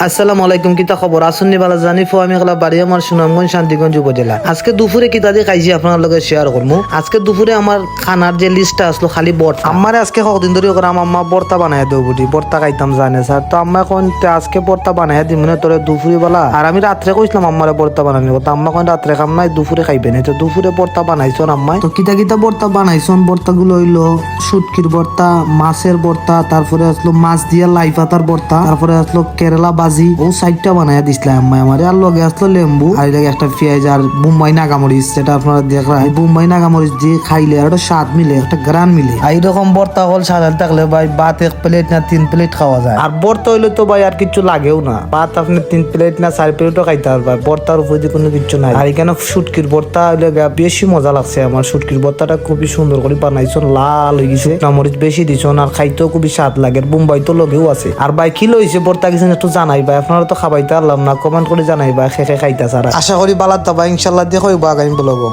আসসালামু আলাইকুম, কিতা খবর? আসুননি বালা জানি ফো আমি গলা বাড়ি আমার সুনামগঞ্জ শান্তিগঞ্জ উপজেলা। আজকে দুপুরে কিতা দিয়ে খাইছি আপনার লগে শেয়ার করবো। আজকে দুপুরে আমার খানার যে লিস্টটা আসলো খালি বর্তা। আমারে আজকে কতদিন ধরে করে আম্মা বর্তা বানাই দেবো বুঝি, বর্তা খাইতাম জানে স্যার। তো আম্মা এখন আজকে বর্তা বানাই দিই মনে তোরে দুপুরে বেলা। আর আমি রাত্রে কইছিলাম আম্মারে বর্তা বানানি কথা, আম্মা কোন রাত্রে খাম নাই দুপুরে খাইবে না। তো দুপুরে বর্তা বানাইছন আম্মাই। তো কিতা কিতা বর্তা বানাইছন, বর্তা গুলো হইলো শুটকির বর্তা, মাছের বর্তা, তারপরে আসলো মাছ দিয়া লাই পাতার বর্তা, তারপরে আসলো কেরালা বাজি, ও সাইডটা বানাইয়া দিছিলাম আম্মা আমারে। আর লগে আসলো লেম্বু, আর এটাকে একটা পেঁয়াজ আর বোম্বাই নাগামরিচ, যেটা আপনারা দেখলেন বোম্বাই নাগামরিচ দিয়ে খাইলে আর একটা স্বাদ মিলে, একটা গ্রান মিলে। এইরকম বর্তা হল সাজাল থাকলে ভাই ভাত 1 প্লেট না 3 প্লেট খাওয়া যায়। আর বর্তা হইলে তো ভাই আর কিছু লাগেও না, ভাত আপনি 3 প্লেট না 4 প্লেটও খাইতে পারবেন। বর্তার উপরে কোনো কিছু নাই। আর এখানে শুটকির বর্তা হইলে বেশি মজা লাগছে আমার। শুটকির বর্তাটা খুবই সুন্দর করে বানাইছন, লাল হয়ে গেছে, মরিচ বেশি দিছন, আর খাইতেও খুবই স্বাদ লাগে। বোম্বাই তো লগেও আছে। আর ভাই কি লইছে বর্তা কিছু একটু জানাই ভাই, আপনারা তো খাবাইতে পারলাম না, কমেন্ট করে জানাই ভাই খেয়ে খাইতা সারা। আশা করি বালাত দাবা ইনশাল্লাহ দেখো আগামী বলবো।